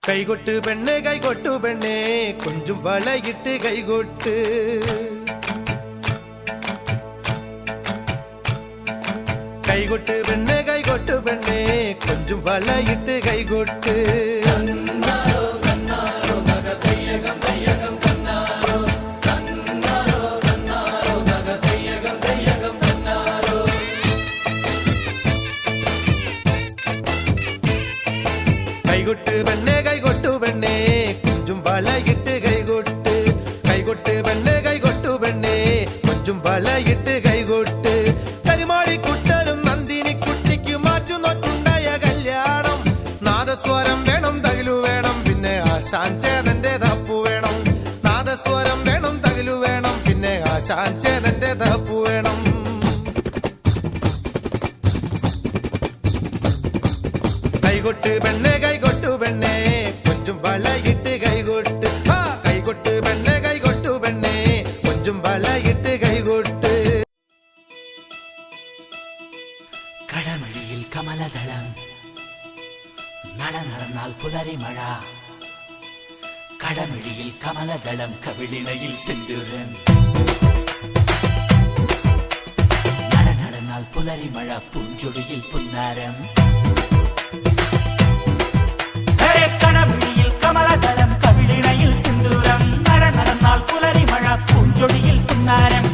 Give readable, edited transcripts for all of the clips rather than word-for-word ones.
കൈകൊട്ട് പെണ്ണേ കൊഞ്ചും വളയിട്ട് കൈകൊട്ട് കൈകൊട്ട് പെണ്ണേ കൊഞ്ചും വളയിട്ട് കൈകൊട്ട് കൈകൊട്ട് പെണ്ണേ കൊഞ്ചും വളയിട്ട് കൈകൊട്ട് കൈകൊട്ട് പെണ്ണേ കൊഞ്ചും വളയിട്ട് കൈകൊട്ട് കരിമാടി കുട്ടനും നന്ദിനി കുട്ടിക്ക് മാറ്റുന്നൊറ്റുണ്ടായ കല്യാണം നാദസ്വരം വേണം തകിലു വേണം പിന്നെ ആശാൻ ചേതന്റെ തപ്പു വേണം നാദസ്വരം വേണം തകിലു വേണം പിന്നെ ആശാൻ ചേതന്റെ തപ്പു വേണം കൈകൊട്ട് പെണ്ണേ കൊഞ്ചും വളയിട്ട് കൈകൊട്ട് കൈകൊട്ട് പെണ്ണേ കൊഞ്ചും വളയിട്ട് കൈകൊട്ട് കടമഴിയിൽ കമലദളം നടന്നാൽ പുലരി മഴ കടമഴിയിൽ കമലദളം കവിളിണയിൽ സിന്ദൂരം നടന്നാൽ പുലരി മഴ പൂഞ്ചൊടിയിൽ പുന്നാരം കടമഴിയിൽ കമലദളം കവിളിണയിൽ സിന്ദൂരം നടന്നാൽ പുലരി മഴ പൂഞ്ചൊടിയിൽ പുന്നാരം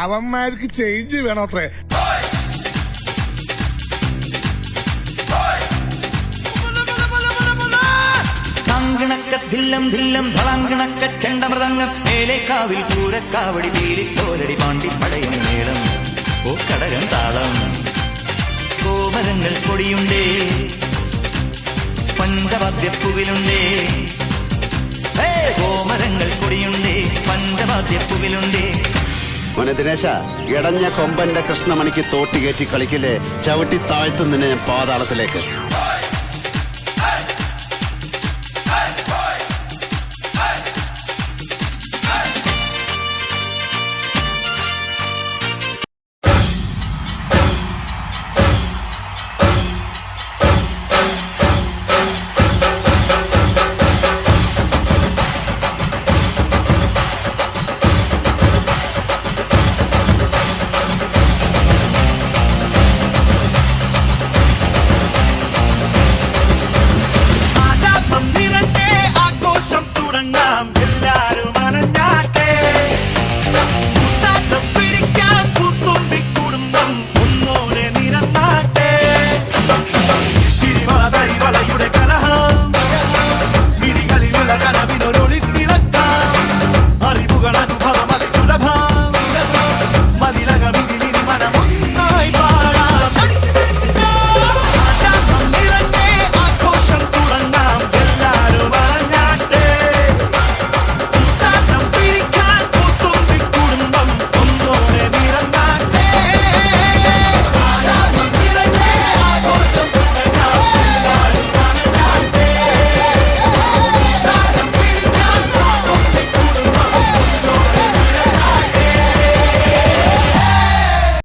അവന്മാർക്ക് ചേഞ്ച് വേണോത്രേ. ധില്ലം ധില്ലം ധളാങ്കണക്ക ചെണ്ടമൃതങ്ങ മേലേക്കാവിൽ പൂരക്കാവടി തീരിത്തോരടി പാണ്ടി പടയും മേളം ഓ കടകം താളം കോമരങ്ങൾ കൊടിയുണ്ടേ പഞ്ചവാദ്യപ്പുവിലുണ്ടേ കോമരങ്ങൾ കൊടിയുണ്ടേ പഞ്ചവാദ്യപ്പുവിലുണ്ടേ. മോനെ ദിനേശ, ഇടഞ്ഞ കൊമ്പന്റെ കൃഷ്ണമണിക്ക് തോട്ടി കയറ്റി കളിക്കില്ലേ, ചവിട്ടി താഴ്ത്തുന്നതിനെ പാതാളത്തിലേക്ക്.